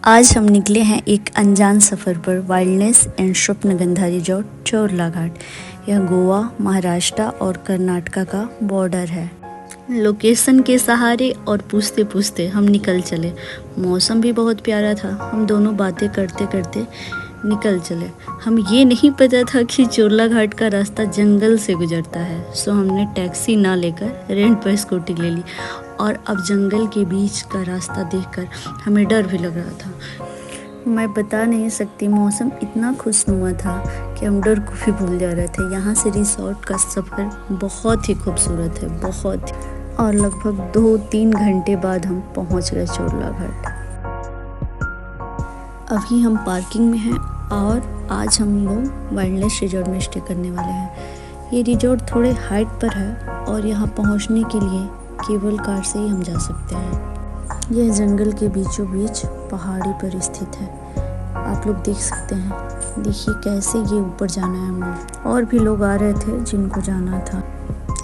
आज हम निकले हैं एक अनजान सफ़र पर वाइल्डनेस एंड स्वप्नगंधा रिजॉर्ट चोरला घाट। यह गोवा, महाराष्ट्र और कर्नाटका का बॉर्डर है। लोकेशन के सहारे और पूछते पूछते हम निकल चले। मौसम भी बहुत प्यारा था। हम दोनों बातें करते करते निकल चले। हम ये नहीं पता था कि चोरला घाट का रास्ता जंगल से गुजरता है, सो हमने टैक्सी ना लेकर रेंट पर स्कूटी ले ली। और अब जंगल के बीच का रास्ता देखकर हमें डर भी लग रहा था। मैं बता नहीं सकती, मौसम इतना खुशनुमा था कि हम डर को भी भूल जा रहे थे। यहाँ से रिसोर्ट का सफ़र बहुत ही खूबसूरत है, बहुत ही। और लगभग 2-3 घंटे बाद हम पहुँच गए चोरला घाट। अभी हम पार्किंग में हैं और आज हम लोग वाइल्डनेस रिजॉर्ट में स्टे करने वाले हैं। ये रिजॉर्ट थोड़े हाइट पर है और यहाँ पहुँचने के लिए केबल कार से ही हम जा सकते हैं। यह जंगल के बीचों बीच पहाड़ी पर स्थित है। आप लोग देख सकते हैं। देखिए कैसे ये ऊपर जाना है हम लोग। और भी लोग आ रहे थे जिनको जाना था।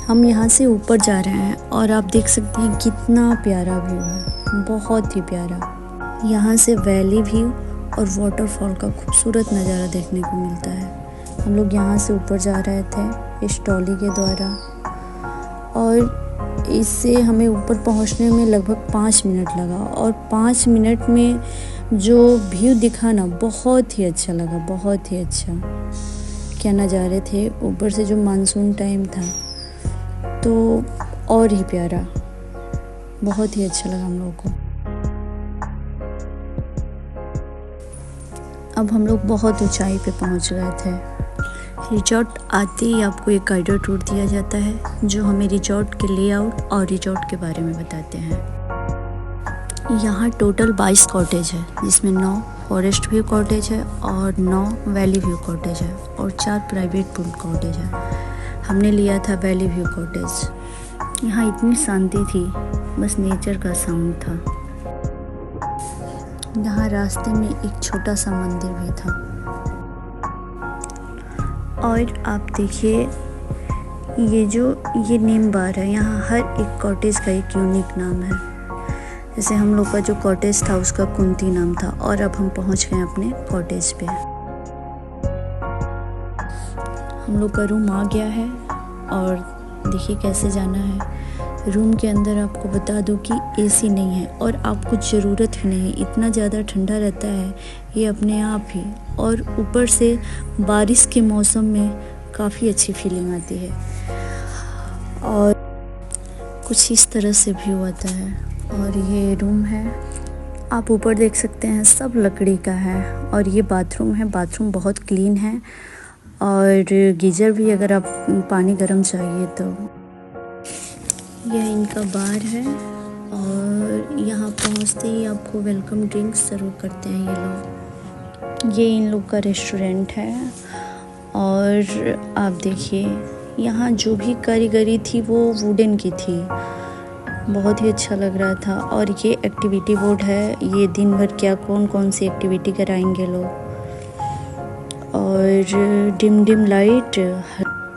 हम यहाँ से ऊपर जा रहे हैं और आप देख सकते हैं कितना प्यारा व्यू है, बहुत ही प्यारा। यहाँ से वैली व्यू और वाटरफॉल का खूबसूरत नज़ारा देखने को मिलता है। हम लोग यहाँ से ऊपर जा रहे थे इस ट्रॉली के द्वारा और इससे हमें ऊपर पहुंचने में लगभग 5 मिनट लगा। और 5 मिनट में जो व्यू दिखा ना, बहुत ही अच्छा लगा, बहुत ही अच्छा। क्या नज़ारे थे। ऊपर से जो मानसून टाइम था तो और ही प्यारा, बहुत ही अच्छा लगा हम लोगों को। अब हम लोग बहुत ऊंचाई पे पहुंच गए थे। रिजॉर्ट आते ही आपको एक गाइडेड टूर दिया जाता है जो हमें रिजॉर्ट के लेआउट और रिजॉर्ट के बारे में बताते हैं। यहाँ टोटल 22 कॉटेज है, जिसमें 9 फॉरेस्ट व्यू कॉटेज है और 9 वैली व्यू कॉटेज है और 4 प्राइवेट पूल कॉटेज है। हमने लिया था वैली व्यू कॉटेज। यहाँ इतनी शांति थी, बस नेचर का साउंड था। यहाँ रास्ते में एक छोटा सा मंदिर भी था। और आप देखिए ये नेम बार है। यहाँ हर एक कॉटेज का एक यूनिक नाम है। जैसे हम लोग का जो कॉटेज था उसका कुंती नाम था। और अब हम पहुँच गए अपने कॉटेज पे। हम लोग का रूम आ गया है और देखिए कैसे जाना है। रूम के अंदर आपको बता दूं कि एसी नहीं है और आपको ज़रूरत भी नहीं है। इतना ज़्यादा ठंडा रहता है ये अपने आप ही। और ऊपर से बारिश के मौसम में काफ़ी अच्छी फीलिंग आती है। और कुछ इस तरह से व्यू आता है। और ये रूम है, आप ऊपर देख सकते हैं, सब लकड़ी का है। और ये बाथरूम है, बाथरूम बहुत क्लीन है। और गीज़र भी, अगर आप पानी गर्म चाहिए तो। यह इनका बार है और यहाँ पहुँचते ही आपको वेलकम ड्रिंक्स सर्व करते हैं ये लोग। ये इन लोग का रेस्टोरेंट है। और आप देखिए यहाँ जो भी कारीगरी थी वो वुडन की थी, बहुत ही अच्छा लग रहा था। और ये एक्टिविटी बोर्ड है, ये दिन भर क्या कौन कौन सी एक्टिविटी कराएंगे लोग। और डिम लाइट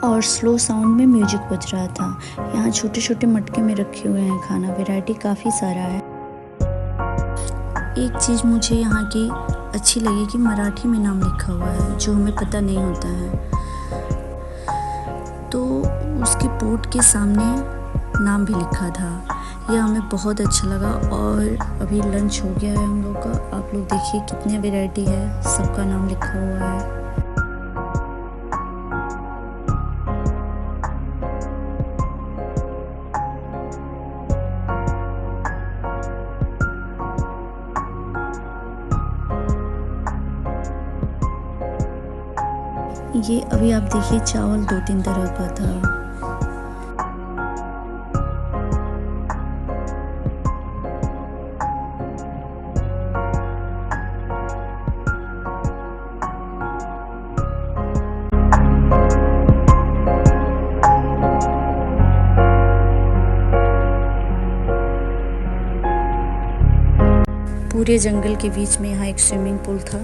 और स्लो साउंड में म्यूजिक बज रहा था। यहाँ छोटे छोटे मटके में रखे हुए हैं खाना, वैरायटी काफ़ी सारा है। एक चीज़ मुझे यहाँ की अच्छी लगी कि मराठी में नाम लिखा हुआ है, जो हमें पता नहीं होता है। तो उसके पोर्ट के सामने नाम भी लिखा था, यह हमें बहुत अच्छा लगा। और अभी लंच हो गया है हम लोग का। आप लोग देखिए कितने वैरायटी है, सबका नाम लिखा हुआ है। ये अभी आप देखिए चावल 2-3 तरह का था। पूरे जंगल के बीच में यहाँ एक स्विमिंग पूल था।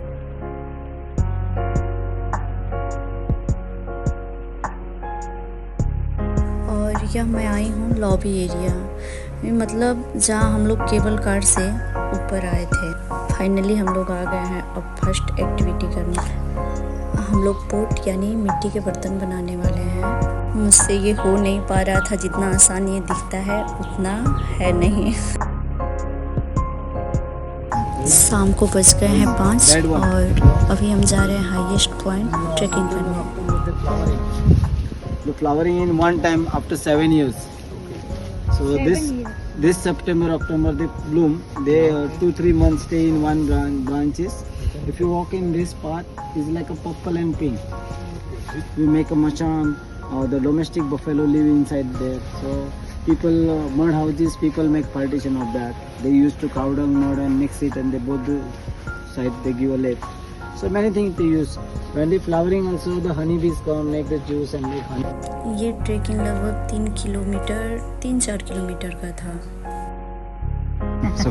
यह मैं आई हूँ लॉबी एरिया में, मतलब जहाँ हम लोग केबल कार से ऊपर आए थे। फाइनली हम लोग आ गए हैं अब फर्स्ट एक्टिविटी करने। हम लोग पोट यानी मिट्टी के बर्तन बनाने वाले हैं। मुझसे ये हो नहीं पा रहा था, जितना आसान ये दिखता है उतना है नहीं। शाम को बज गए हैं 5 और अभी हम जा रहे हैं हाईएस्ट पॉइंट ट्रेकिंग करने। The flowering in one time after 7 years. So this September, October they bloom. They 2-3 months stay in one branches. If you walk in this path, it's like a purple and pink. We make a machan. The domestic buffalo live inside there. So people mud houses. People make partition of that. They used to cow dung mud and mix it, and they both side they give a lake. So many things they use. When the flowering also, the honeybees come make the juice and make honey. ये trekking लगभग 3-4 kilometre का था। So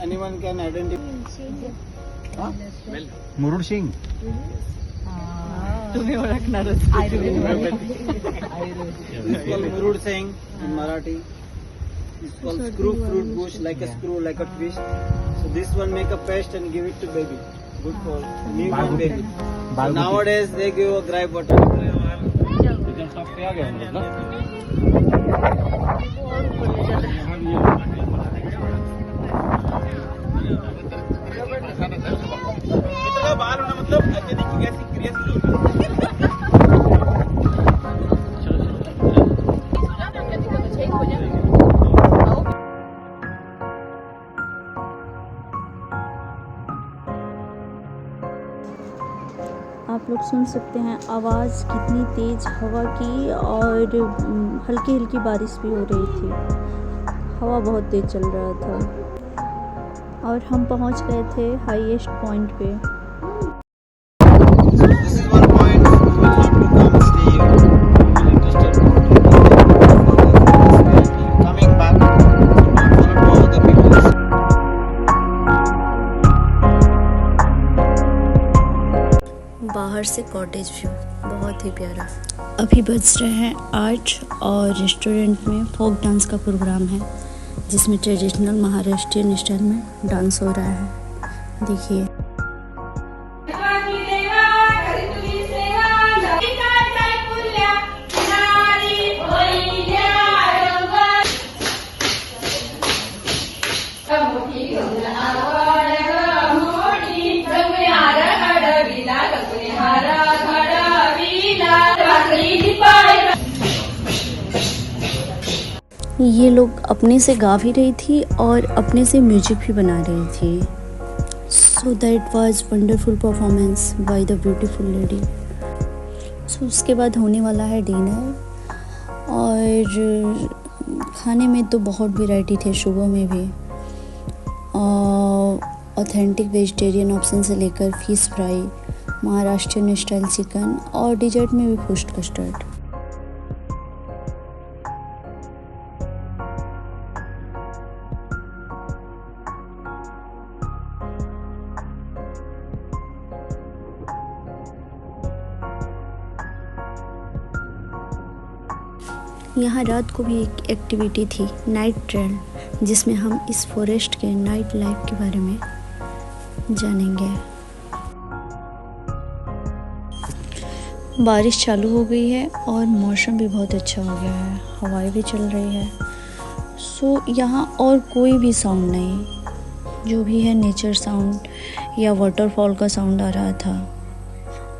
anyone can identify? Murud Singh. तुम्हें ओळखणार. It's called Murud Singh in Marathi. It's called screw fruit bush, like a screw, like a twist. So this one make a paste and give it to baby. Good for newborn baby. So nowadays they give a dry bottle. आप लोग सुन सकते हैं आवाज़ कितनी तेज़ हवा की, और हल्की हल्की बारिश भी हो रही थी। हवा बहुत तेज़ चल रहा था और हम पहुंच गए थे हाईएस्ट पॉइंट पे। This is one point. You will have to come stay here. You will interested. Coming back. Don't follow all the people. बाहर से कॉटेज व्यू बहुत ही प्यारा। अभी बज रहे हैं 8 और रेस्टोरेंट में फोक डांस का प्रोग्राम है, जिसमें ट्रेडिशनल महाराष्ट्रियन स्टाइल में डांस हो रहा है। देखिए ये लोग अपने से गा भी रही थी और अपने से म्यूजिक भी बना रही थी। So that was wonderful performance by the beautiful lady. So उसके बाद होने वाला है डिनर, और खाने में तो बहुत वैरायटी थे। सुबह में भी ऑथेंटिक वेजिटेरियन ऑप्शन से लेकर fish fry, Maharashtrian style chicken, और डिजर्ट में भी फ्रूट कस्टर्ड। यहाँ रात को भी एक एक्टिविटी थी, नाइट ट्रेल, जिसमें हम इस फॉरेस्ट के नाइट लाइफ के बारे में जानेंगे। बारिश चालू हो गई है और मौसम भी बहुत अच्छा हो गया है, हवाएं भी चल रही है। सो यहाँ और कोई भी साउंड नहीं, जो भी है नेचर साउंड या वाटरफॉल का साउंड आ रहा था,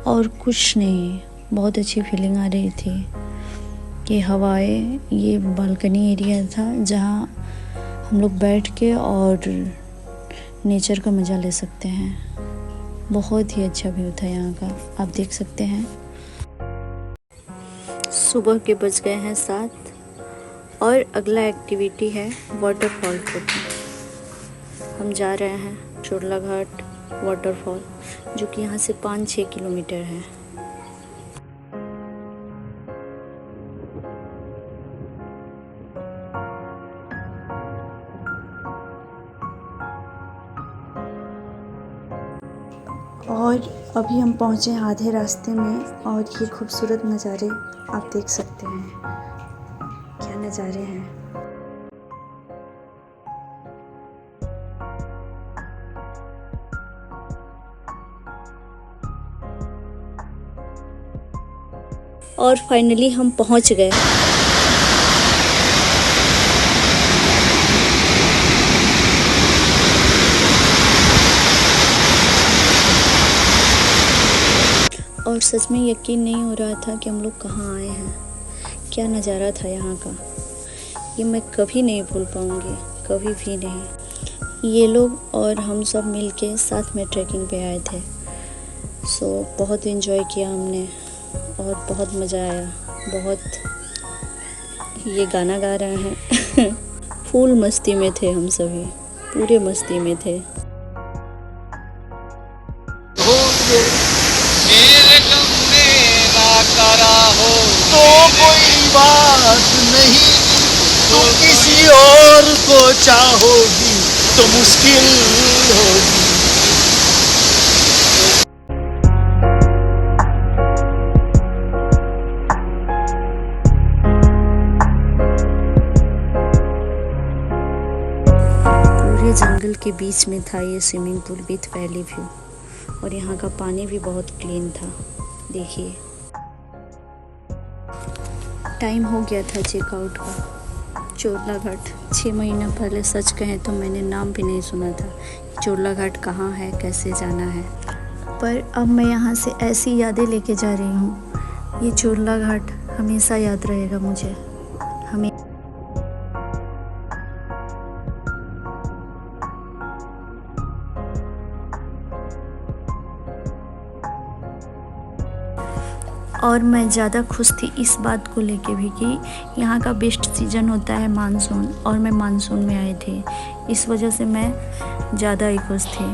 और कुछ नहीं। बहुत अच्छी फीलिंग आ रही थी। ये हवाएं, ये बालकनी एरिया था जहाँ हम लोग बैठ के और नेचर का मज़ा ले सकते हैं। बहुत ही अच्छा व्यू था यहाँ का, आप देख सकते हैं। सुबह के बज गए हैं 7 और अगला एक्टिविटी है वाटरफॉल पर। हम जा रहे हैं चोरला घाट वाटरफॉल, जो कि यहाँ से 5-6 किलोमीटर है। और अभी हम पहुँचे आधे रास्ते में, और ये खूबसूरत नज़ारे आप देख सकते हैं। क्या नज़ारे हैं। और फाइनली हम पहुंच गए। और सच में यकीन नहीं हो रहा था कि हम लोग कहाँ आए हैं। क्या नज़ारा था यहाँ का, ये मैं कभी नहीं भूल पाऊँगी, कभी भी नहीं। ये लोग और हम सब मिलके साथ में ट्रैकिंग पे आए थे। सो बहुत एंजॉय किया हमने और बहुत मज़ा आया। बहुत ये गाना गा रहे हैं फुल मस्ती में थे हम सभी, पूरे मस्ती में थे। तो कोई बात नहीं, तुम किसी और को चाहोगी तो मुश्किल होगी। पूरे जंगल के बीच में था ये swimming pool with valley view, और यहाँ का पानी भी बहुत क्लीन था। देखिए टाइम हो गया था चेकआउट का। चोरला घाट 6 महीना पहले, सच कहें तो मैंने नाम भी नहीं सुना था चोरला घाट कहाँ है, कैसे जाना है। पर अब मैं यहाँ से ऐसी यादें लेके जा रही हूँ। ये चोरला घाट हमेशा याद रहेगा मुझे। हमें और मैं ज़्यादा खुश थी इस बात को लेके भी कि यहाँ का बेस्ट सीज़न होता है मानसून, और मैं मानसून में आई थी, इस वजह से मैं ज़्यादा ही खुश थी।